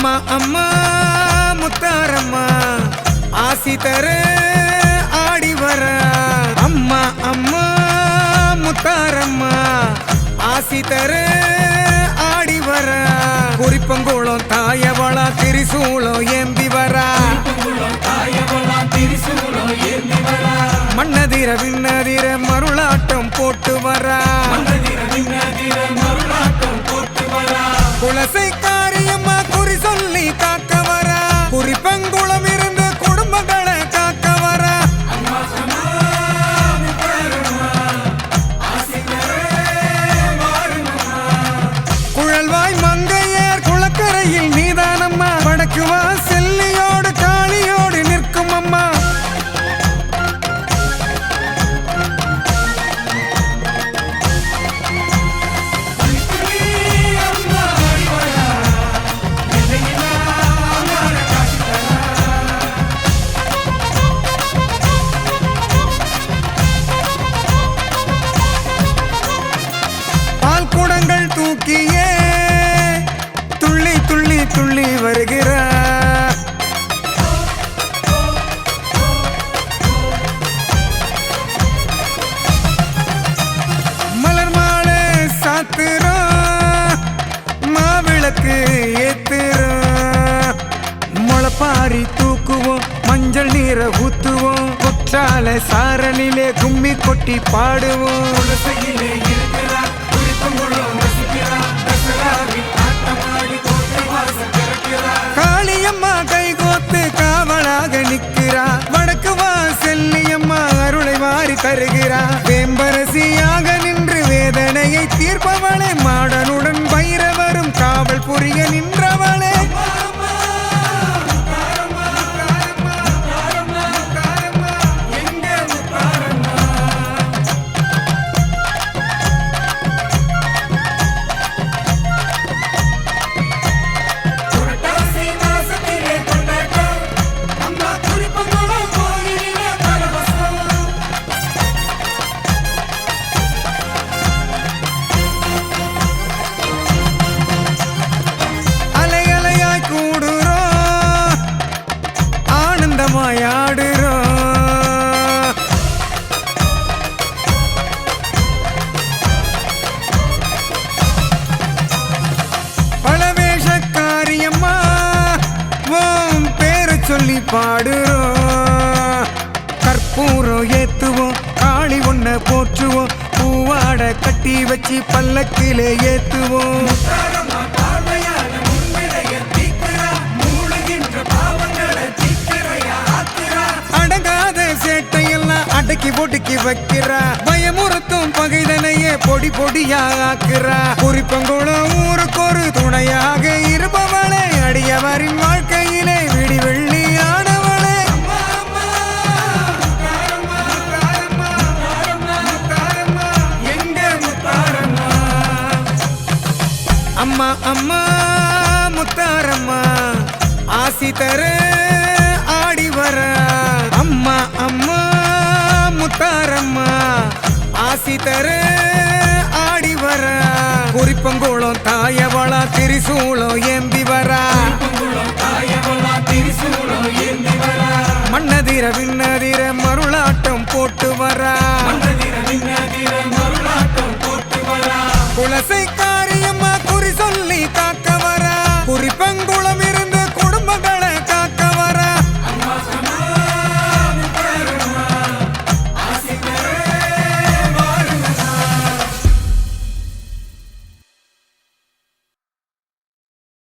அம்மா அம்மா முத்தாரம்மா ஆசி தர ஆடி வர அம்மா அம்மா முத்தாரம்மா ஆசி தர ஆடி வர குறிப்பங்குளம் தாயவளா திரிசூலம் ஏந்தி வர மன்னதிர விண்ணதிர மருளாட்டம் போட்டு வர குலசை காரியம்மா குறி சொல்லி காக்க வர குறிப்பங்குளம் இருந்து குடும்பங்களை காக்க வர குழல்வாய் மங்கையர் குளக்கரையில் நீதானம்மா வடக்குவா செல்லியோடு காளியோடு நிற்கும் அம்மா தூக்கியே துள்ளி துள்ளி துள்ளி வருகிறார் மலர் மாலை சாத்துறோம் மாவிளக்கு ஏத்துறோம் முளைப்பாரி தூக்குவோம் மஞ்சள் நீரை ஊத்துவோம் குற்றால சாரணிலே கும்மி கொட்டி பாடுவோம் காளியம்மா கைகோத்து காவலாக நிற்கிறா வடக்கு வா செல்லியம்மா அருளை வாரி தருகிறா வேம்பரசியாக நின்று வேதனையை தீர்ப்பவளே மாடனுடன் பைரவரும் காவல் புரிய நின்றவளே பலவேஷக்காரியம்மா ஓம் பேரை சொல்லி பாடுறோம் கற்பூரம் ஏத்துவோம் காளி ஒன்ன போற்றுவோம் பூவாட கட்டி வச்சு பல்லக்கிலே ஏத்துவோம் அடங்காத சேட்டையெல்லாம் அடக்கி ஒடுக்கி வைக்கிறா பயமுறுத்தும் பகைதனையே பொடி பொடியா ஆக்குறா குறிப்பங்குளம் ஊருக்கு ஒரு துணையாக இருப்பவளே அடியவரின் வாழ்க்கையிலே விடி வெள்ளி ஆனவளே அம்மா அம்மா முத்தாரம்மா ஆசி தர ஆடி வர அம்மா அம்மா முத்தாரம்மா ஆசி தர ஆடி வர குறிப்பங்குளம் தாயவளா திரிசூலம் ஏந்தி வர மன்னதிர விண்ணதிர மருளாட்டம் போட்டு வர